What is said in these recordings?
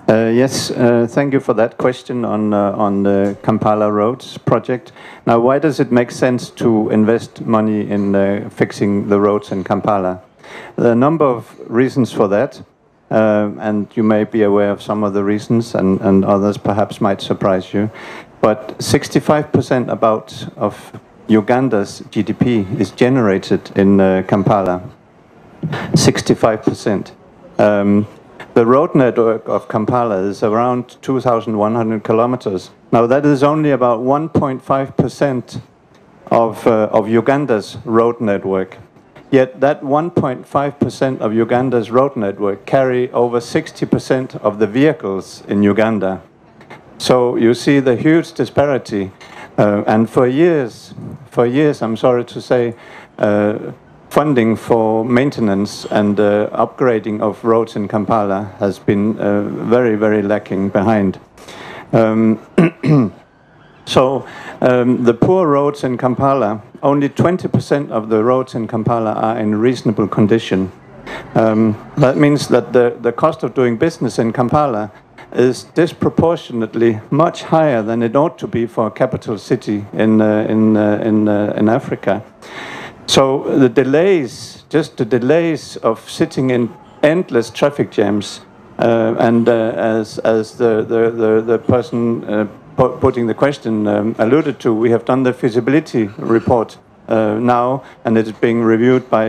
Yes, thank you for that question on the Kampala Roads project. Now, why does it make sense to invest money in fixing the roads in Kampala? There are a number of reasons for that, and you may be aware of some of the reasons, and others perhaps might surprise you. But 65% about of Uganda's GDP is generated in Kampala. 65%. The road network of Kampala is around 2,100 kilometers. Now that is only about 1.5% of Uganda's road network. Yet that 1.5% of Uganda's road network carry over 60% of the vehicles in Uganda. So you see the huge disparity. And for years, I'm sorry to say, funding for maintenance and upgrading of roads in Kampala has been very, very lacking behind. So the poor roads in Kampala, only 20% of the roads in Kampala are in reasonable condition. That means that the cost of doing business in Kampala is disproportionately much higher than it ought to be for a capital city in Africa. So the delays, just the delays of sitting in endless traffic jams, and as the person putting the question alluded to, we have done the feasibility report now, and it is being reviewed by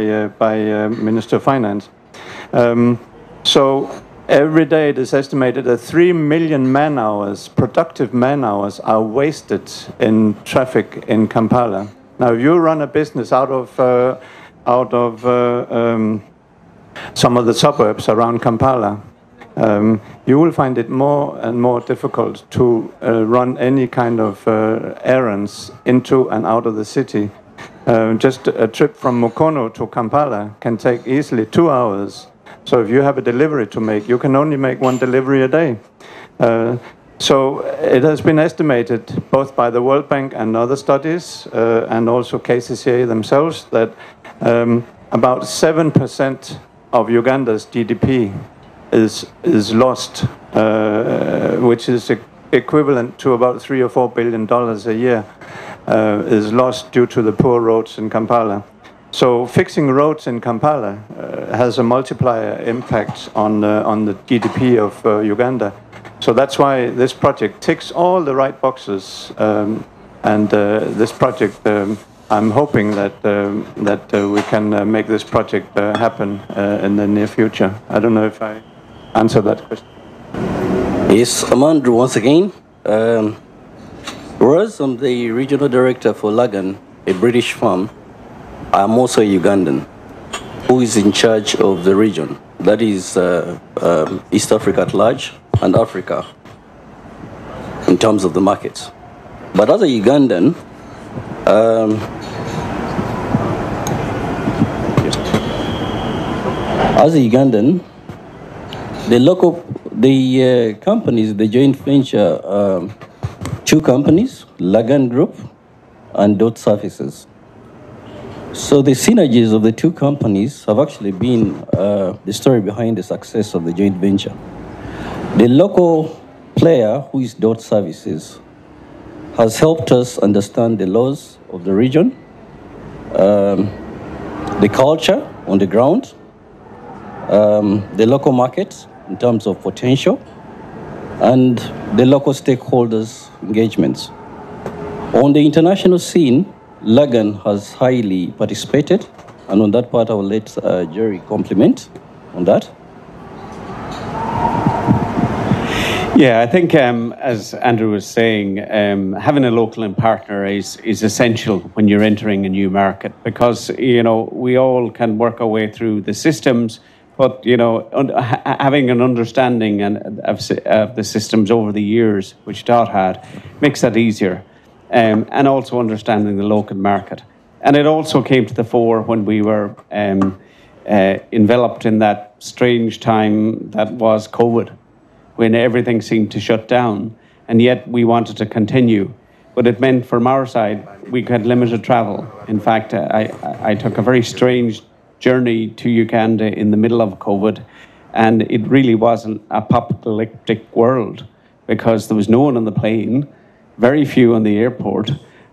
Minister of Finance. So every day it is estimated that 3 million man-hours, productive man-hours, are wasted in traffic in Kampala. Now, if you run a business out of some of the suburbs around Kampala, you will find it more and more difficult to run any kind of errands into and out of the city. Just a trip from Mukono to Kampala can take easily 2 hours. So if you have a delivery to make, you can only make one delivery a day. So it has been estimated, both by the World Bank and other studies, and also KCCA themselves, that about 7% of Uganda's GDP is lost, which is equivalent to about $3 or $4 billion a year, is lost due to the poor roads in Kampala. So fixing roads in Kampala has a multiplier impact on the GDP of Uganda. So that's why this project ticks all the right boxes, and this project, I'm hoping that we can make this project happen in the near future. I don't know if I answered that question. Yes, I'm Andrew once again. Whereas I'm the regional director for Lagan, a British firm, I'm also a Ugandan who is in charge of the region. That is East Africa at large and Africa in terms of the markets. But as a Ugandan, the companies, the joint venture, two companies, Lagan Group and Dot Services. So the synergies of the two companies have actually been the story behind the success of the joint venture. The local player, who is Dot Services, has helped us understand the laws of the region, the culture on the ground, the local market in terms of potential, and the local stakeholders' engagements. On the international scene, Lagan has highly participated, and on that part I will let Jerry compliment on that. Yeah, I think as Andrew was saying, having a local partner is essential when you're entering a new market, because we all can work our way through the systems, but having an understanding of the systems over the years, which Dot had, makes that easier. And also understanding the local market. And it also came to the fore when we were enveloped in that strange time that was COVID, when everything seemed to shut down, and yet we wanted to continue. But it meant from our side, we had limited travel. In fact, I took a very strange journey to Uganda in the middle of COVID, And it really wasn't a apocalyptic world because there was no one on the plane, very few on the airport.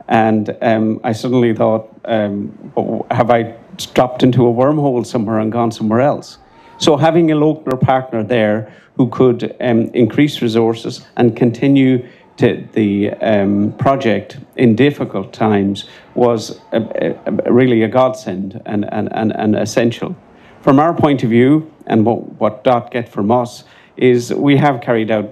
And I suddenly thought, have I dropped into a wormhole somewhere and gone somewhere else? So having a local partner there who could increase resources and continue to the project in difficult times was really a godsend and essential. From our point of view, and what DOT get from us, is we have carried out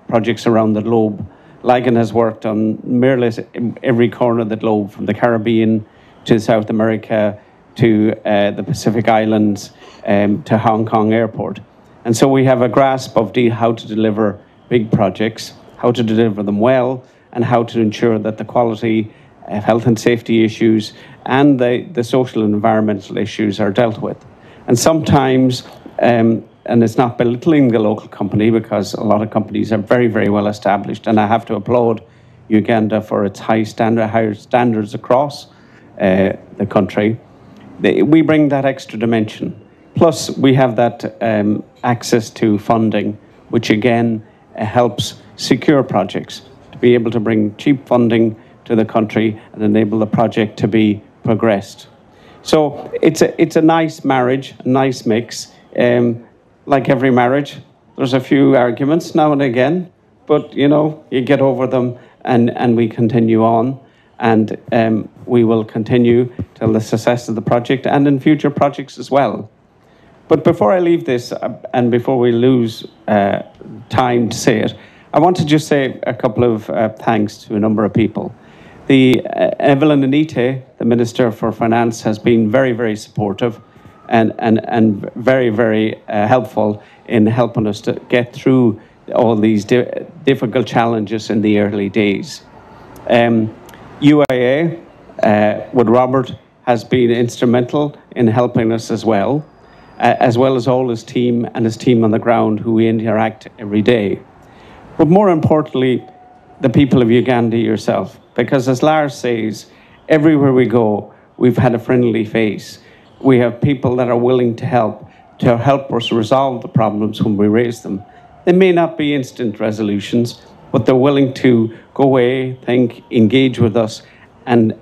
projects around the globe. Lagan has worked on more or less every corner of the globe, from the Caribbean to South America to the Pacific Islands to Hong Kong Airport. And so we have a grasp of how to deliver big projects, how to deliver them well, and how to ensure that the quality, health and safety issues, and the social and environmental issues are dealt with. And sometimes, and it's not belittling the local company, because a lot of companies are very, very well established, and I have to applaud Uganda for its higher standards across the country. We bring that extra dimension. Plus, we have that access to funding, which again helps secure projects, to be able to bring cheap funding to the country and enable the project to be progressed. So it's a nice marriage, a nice mix. Like every marriage, there's a few arguments now and again, but you get over them and we continue on. And we will continue till the success of the project and in future projects as well. But before I leave this, and before we lose time to say it, I want to just say a couple of thanks to a number of people. Evelyn Anite, the Minister for Finance, has been very, very supportive and very, very helpful in helping us to get through all these difficult challenges in the early days. UIA, with Robert, has been instrumental in helping us as well as all his team and his team on the ground who we interact every day. But more importantly, the people of Uganda yourself, because as Lars says, everywhere we go, we've had a friendly face. We have people that are willing to help us resolve the problems when we raise them. They may not be instant resolutions, but they're willing to go away, think, engage with us, and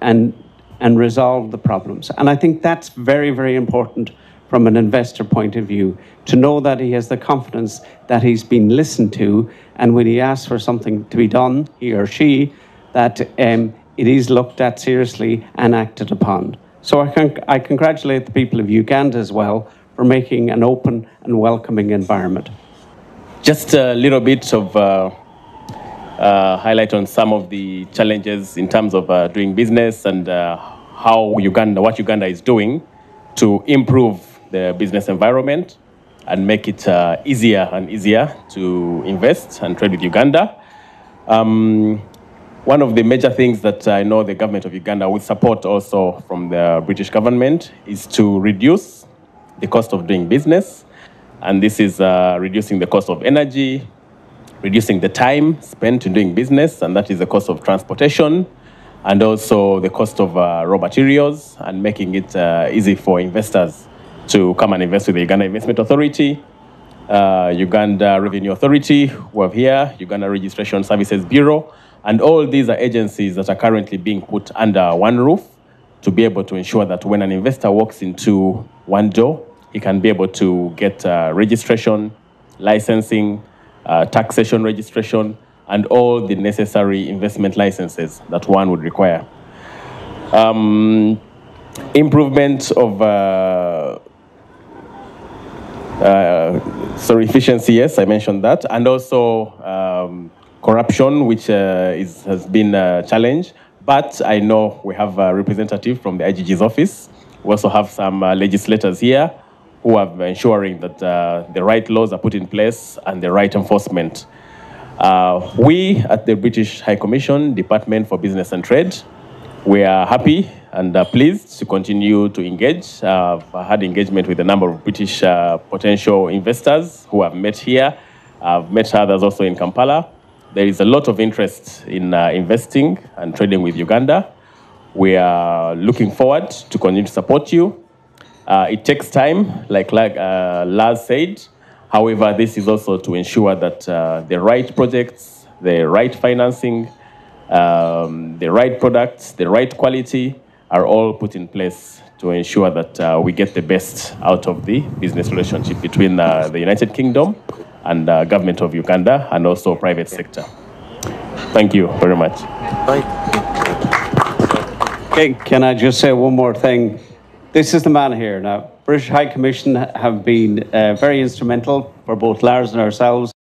resolve the problems. And I think that's very, very important from an investor point of view, to know that he has the confidence that he's been listened to, and when he asks for something to be done, he or she, that it is looked at seriously and acted upon. So I congratulate the people of Uganda as well for making an open and welcoming environment. Just a little bit of highlight on some of the challenges in terms of doing business and what Uganda is doing to improve the business environment and make it easier and easier to invest and trade with Uganda. One of the major things that I know the government of Uganda will support also from the British government is to reduce the cost of doing business. And this is reducing the cost of energy, reducing the time spent in doing business, and that is the cost of transportation, and also the cost of raw materials, and making it easy for investors to come and invest with the Uganda Investment Authority, Uganda Revenue Authority, who are here, Uganda Registration Services Bureau, and all these are agencies that are currently being put under one roof to be able to ensure that when an investor walks into one door, he can be able to get registration, licensing, taxation registration, and all the necessary investment licenses that one would require. Improvement of efficiency, yes, I mentioned that, and also corruption, which has been a challenge. But I know we have a representative from the IGG's office. We also have some legislators here who are ensuring that the right laws are put in place and the right enforcement. We at the British High Commission, Department for Business and Trade, we are happy and pleased to continue to engage. I've had engagement with a number of British potential investors who have met here. I've met others also in Kampala. There is a lot of interest in investing and trading with Uganda. We are looking forward to continue to support you. It takes time, like Lars said, However, this is also to ensure that the right projects, the right financing, the right products, the right quality are all put in place to ensure that we get the best out of the business relationship between the United Kingdom and the government of Uganda and also private sector. Thank you very much. Okay, can I just say one more thing? This is the man here now. British High Commission have been very instrumental for both Lars and ourselves